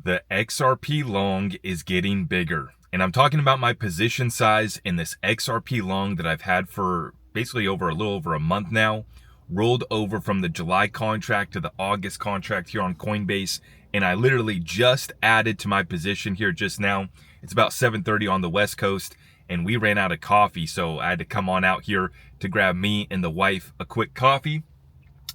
The XRP long is getting bigger. And I'm talking about my position size in this XRP long that I've had for basically a little over a month now. Rolled over from the July contract to the August contract here on Coinbase. And I literally just added to my position here just now. It's about 7:30 on the West Coast. And we ran out of coffee. So I had to come on out here to grab me and the wife a quick coffee.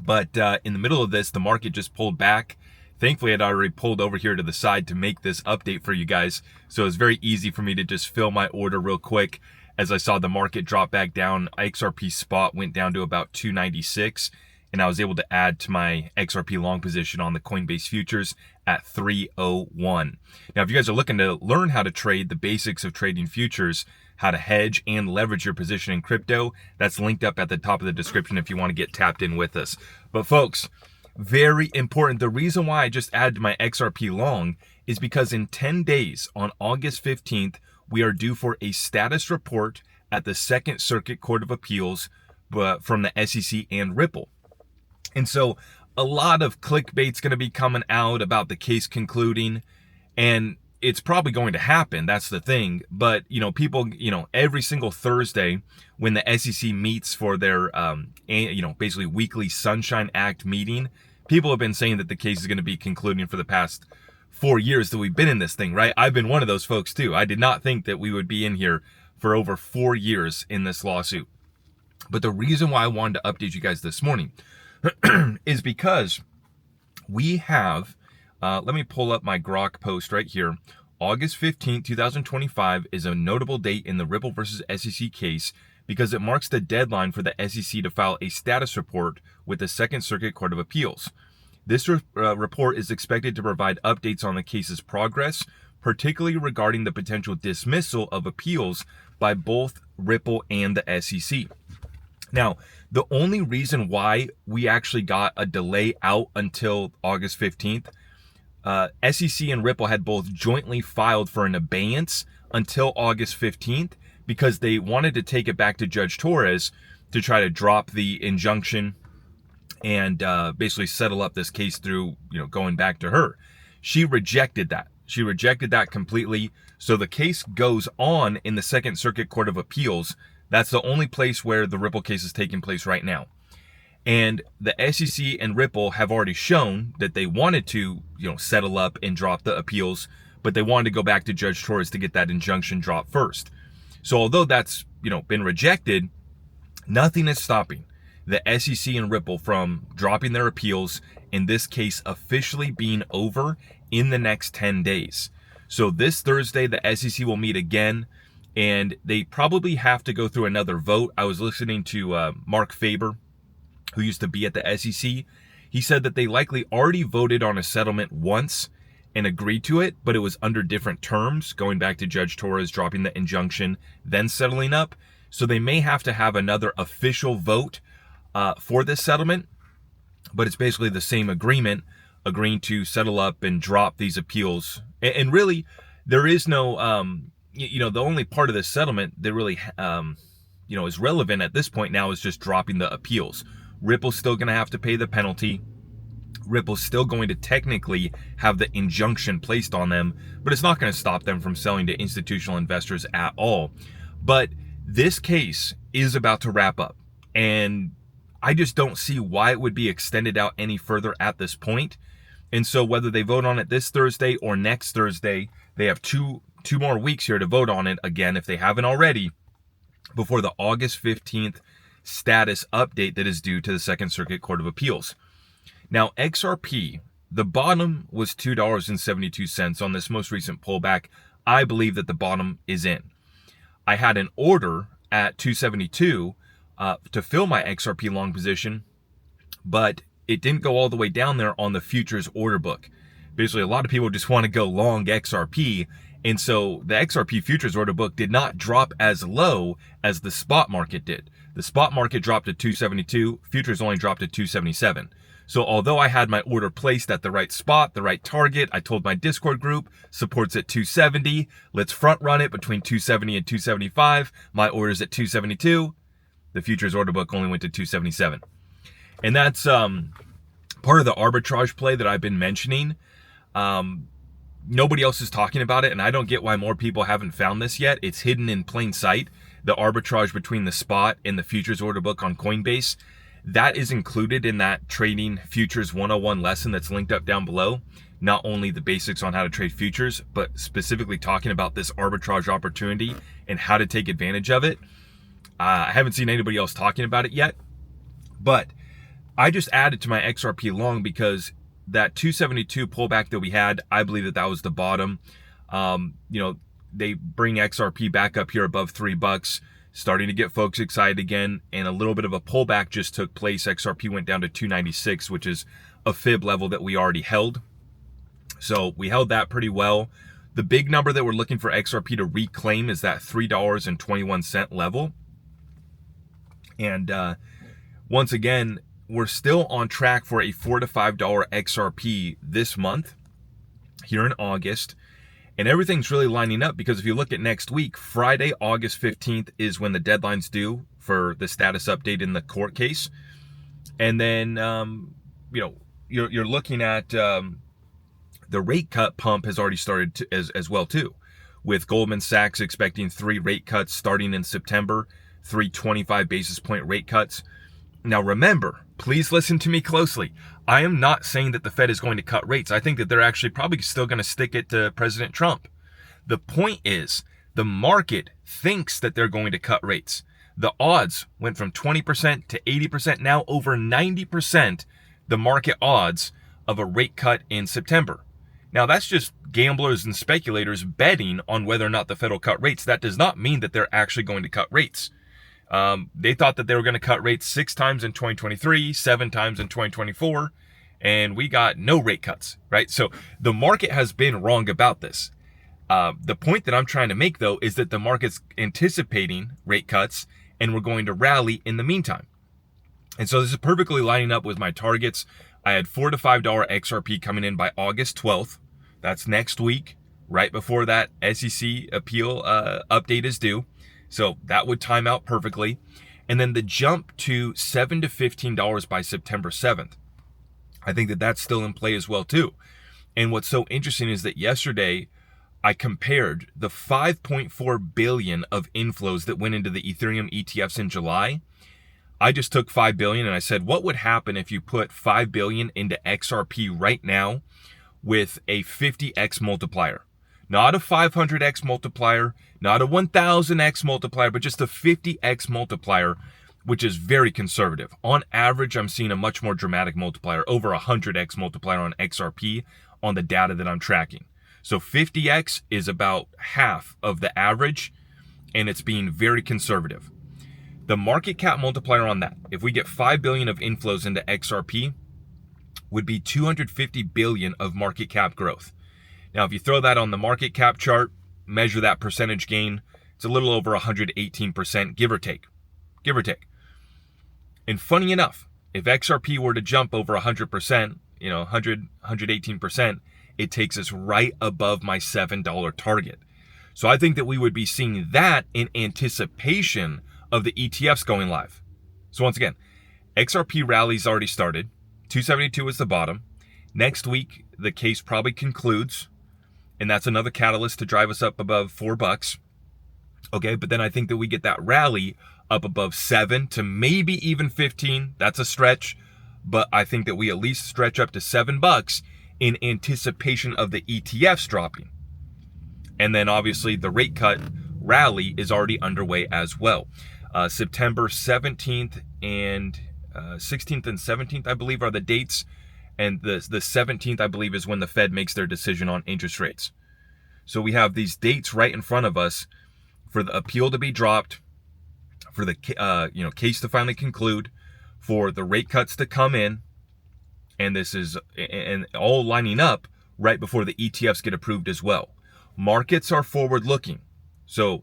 But in the middle of this, the market just pulled back. Thankfully, I'd already pulled over here to the side to make this update for you guys. So it's very easy for me to just fill my order real quick. As I saw the market drop back down, XRP spot went down to about 296. And I was able to add to my XRP long position on the Coinbase futures at 301. Now, if you guys are looking to learn how to trade the basics of trading futures, how to hedge and leverage your position in crypto, that's linked up at the top of the description if you want to get tapped in with us. But folks, very important. The reason why I just added to my XRP long is because in 10 days on August 15th, we are due for a status report at the Second Circuit Court of Appeals from the SEC and Ripple. And so a lot of clickbait's going to be coming out about the case concluding, and it's probably going to happen. That's the thing. But, people, every single Thursday when the SEC meets for their, basically weekly Sunshine Act meeting, people have been saying that the case is going to be concluding for the past 4 years that we've been in this thing, right? I've been one of those folks too. I did not think that we would be in here for over 4 years in this lawsuit. But the reason why I wanted to update you guys this morning is because we have, let me pull up my Grok post right here. August 15th, 2025 is a notable date in the Ripple versus SEC case because it marks the deadline for the SEC to file a status report with the Second Circuit Court of Appeals. This report is expected to provide updates on the case's progress, particularly regarding the potential dismissal of appeals by both Ripple and the SEC. Now, the only reason why we actually got a delay out until August 15th, SEC and Ripple had both jointly filed for an abeyance until August 15th because they wanted to take it back to Judge Torres to try to drop the injunction and basically settle up this case through, going back to her. She rejected that. She rejected that completely. So the case goes on in the Second Circuit Court of Appeals. That's the only place where the Ripple case is taking place right now. And the SEC and Ripple have already shown that they wanted to, settle up and drop the appeals, but they wanted to go back to Judge Torres to get that injunction dropped first. So although that's, been rejected, nothing is stopping the SEC and Ripple from dropping their appeals, in this case officially being over in the next 10 days. So this Thursday, the SEC will meet again, and they probably have to go through another vote. I was listening to Mark Faber, who used to be at the SEC. He said that they likely already voted on a settlement once and agreed to it, but it was under different terms, going back to Judge Torres dropping the injunction, then settling up. So they may have to have another official vote for this settlement, but it's basically the same agreement, agreeing to settle up and drop these appeals. And really, there is no, the only part of this settlement that really, is relevant at this point now is just dropping the appeals. Ripple's still going to have to pay the penalty. Ripple's still going to technically have the injunction placed on them, but it's not going to stop them from selling to institutional investors at all. But this case is about to wrap up, and I just don't see why it would be extended out any further at this point. And so whether they vote on it this Thursday or next Thursday, they have two more weeks here to vote on it again, if they haven't already, before the August 15th status update that is due to the Second Circuit Court of Appeals. Now, XRP, the bottom was $2.72 on this most recent pullback. I believe that the bottom is in. I had an order at $2.72 to fill my XRP long position, but it didn't go all the way down there on the futures order book. Basically, a lot of people just want to go long XRP, and so the XRP futures order book did not drop as low as the spot market did. The spot market dropped to 272, futures only dropped to 277. So although I had my order placed at the right spot, the right target, I told my Discord group, supports at 270, let's front run it between 270 and 275. My order's at 272. The futures order book only went to 277. And that's part of the arbitrage play that I've been mentioning. nobody else is talking about it, and I don't get why more people haven't found this yet. It's hidden in plain sight. The arbitrage between the spot and the futures order book on Coinbase, that is included in that Trading Futures 101 lesson that's linked up down below. Not only the basics on how to trade futures, but specifically talking about this arbitrage opportunity and how to take advantage of it. I haven't seen anybody else talking about it yet, but I just added to my XRP long because that 272 pullback that we had, I believe that was the bottom. They bring XRP back up here above $3, starting to get folks excited again, and a little bit of a pullback just took place. XRP went down to 296, which is a fib level that we already held. So we held that pretty well. The big number that we're looking for XRP to reclaim is that $3.21 level. And once again, we're still on track for a $4 to $5 XRP this month here in August. And everything's really lining up because if you look at next week, Friday, August 15th is when the deadline's due for the status update in the court case. And then, you're looking at the rate cut pump has already started as well too, with Goldman Sachs expecting 3 rate cuts starting in September, 3 25 basis point rate cuts. Now remember, please listen to me closely. I am not saying that the Fed is going to cut rates. I think that they're actually probably still going to stick it to President Trump. The point is, the market thinks that they're going to cut rates. The odds went from 20% to 80%, now over 90%, the market odds of a rate cut in September. Now that's just gamblers and speculators betting on whether or not the Fed will cut rates. That does not mean that they're actually going to cut rates. They thought that they were going to cut rates 6 times in 2023, 7 times in 2024, and we got no rate cuts, right? So the market has been wrong about this. The point that I'm trying to make, though, is that the market's anticipating rate cuts, and we're going to rally in the meantime. And so this is perfectly lining up with my targets. I had $4 to $5 XRP coming in by August 12th. That's next week, right before that SEC appeal update is due. So that would time out perfectly. And then the jump to $7 to $15 by September 7th. I think that that's still in play as well too. And what's so interesting is that yesterday I compared the 5.4 billion of inflows that went into the Ethereum ETFs in July. I just took 5 billion and I said, what would happen if you put 5 billion into XRP right now with a 50x multiplier? Not a 500x multiplier, not a 1000x multiplier, but just a 50x multiplier, which is very conservative. On average, I'm seeing a much more dramatic multiplier, over 100x multiplier on XRP on the data that I'm tracking. So 50x is about half of the average, and it's being very conservative. The market cap multiplier on that, if we get 5 billion of inflows into XRP, would be 250 billion of market cap growth. Now, if you throw that on the market cap chart, measure that percentage gain, it's a little over 118%, give or take. Give or take. And funny enough, if XRP were to jump over 100%, 118%, it takes us right above my $7 target. So I think that we would be seeing that in anticipation of the ETFs going live. So once again, XRP rally's already started. 272 is the bottom. Next week, the case probably concludes, and that's another catalyst to drive us up above $4. Okay, but then I think that we get that rally up above 7 to maybe even 15. That's a stretch, but I think that we at least stretch up to $7 in anticipation of the ETFs dropping. And then obviously the rate cut rally is already underway as well. September 17th and 16th and 17th, I believe, are the dates. And the 17th, I believe, is when the Fed makes their decision on interest rates. So we have these dates right in front of us for the appeal to be dropped, for the case to finally conclude, for the rate cuts to come in, and this is and all lining up right before the ETFs get approved as well. Markets are forward-looking. So,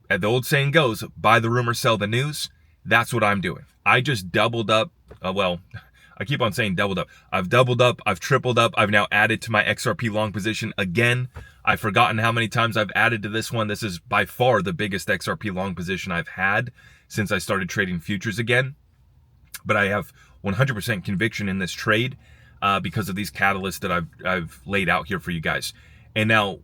as the old saying goes, buy the rumor, sell the news. That's what I'm doing. I just doubled up. I keep on saying doubled up. I've doubled up. I've tripled up. I've now added to my XRP long position again. I've forgotten how many times I've added to this one. This is by far the biggest XRP long position I've had since I started trading futures again. But I have 100% conviction in this trade because of these catalysts that I've laid out here for you guys. And now,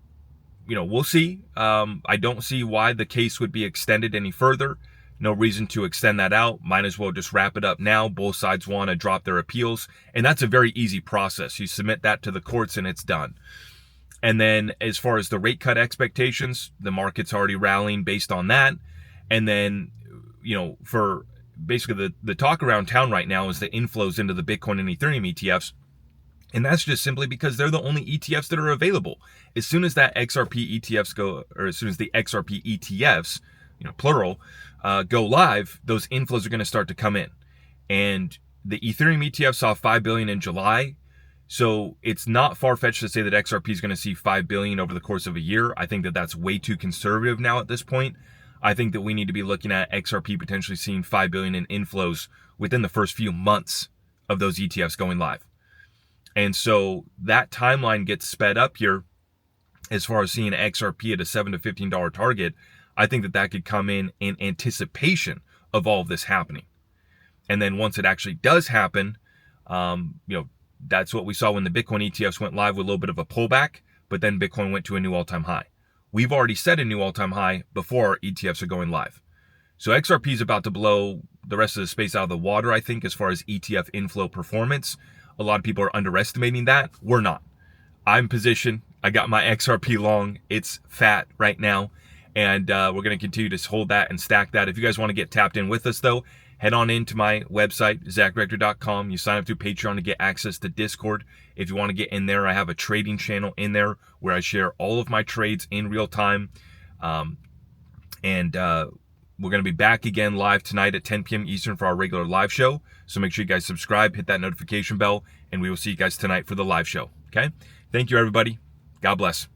we'll see. I don't see why the case would be extended any further. No reason to extend that out. Might as well just wrap it up now. Both sides want to drop their appeals. And that's a very easy process. You submit that to the courts and it's done. And then as far as the rate cut expectations, the market's already rallying based on that. And then, for basically the talk around town right now is the inflows into the Bitcoin and Ethereum ETFs. And that's just simply because they're the only ETFs that are available. As soon as that XRP ETFs go, or as soon as the XRP ETFs, plural, go live, those inflows are going to start to come in. And the Ethereum ETF saw 5 billion in July. So it's not far-fetched to say that XRP is going to see 5 billion over the course of a year. I think that that's way too conservative now at this point. I think that we need to be looking at XRP potentially seeing 5 billion in inflows within the first few months of those ETFs going live. And so that timeline gets sped up here as far as seeing XRP at a $7 to $15 target. I think that that could come in anticipation of all of this happening. And then once it actually does happen, that's what we saw when the Bitcoin ETFs went live with a little bit of a pullback, but then Bitcoin went to a new all-time high. We've already set a new all-time high before our ETFs are going live. So XRP is about to blow the rest of the space out of the water, I think, as far as ETF inflow performance. A lot of people are underestimating that. We're not. I'm positioned. I got my XRP long. It's fat right now. And we're going to continue to hold that and stack that. If you guys want to get tapped in with us, though, head on into my website, zachrector.com. You sign up through Patreon to get access to Discord. If you want to get in there, I have a trading channel in there where I share all of my trades in real time. We're going to be back again live tonight at 10 p.m. Eastern for our regular live show. So make sure you guys subscribe, hit that notification bell, and we will see you guys tonight for the live show. Okay? Thank you, everybody. God bless.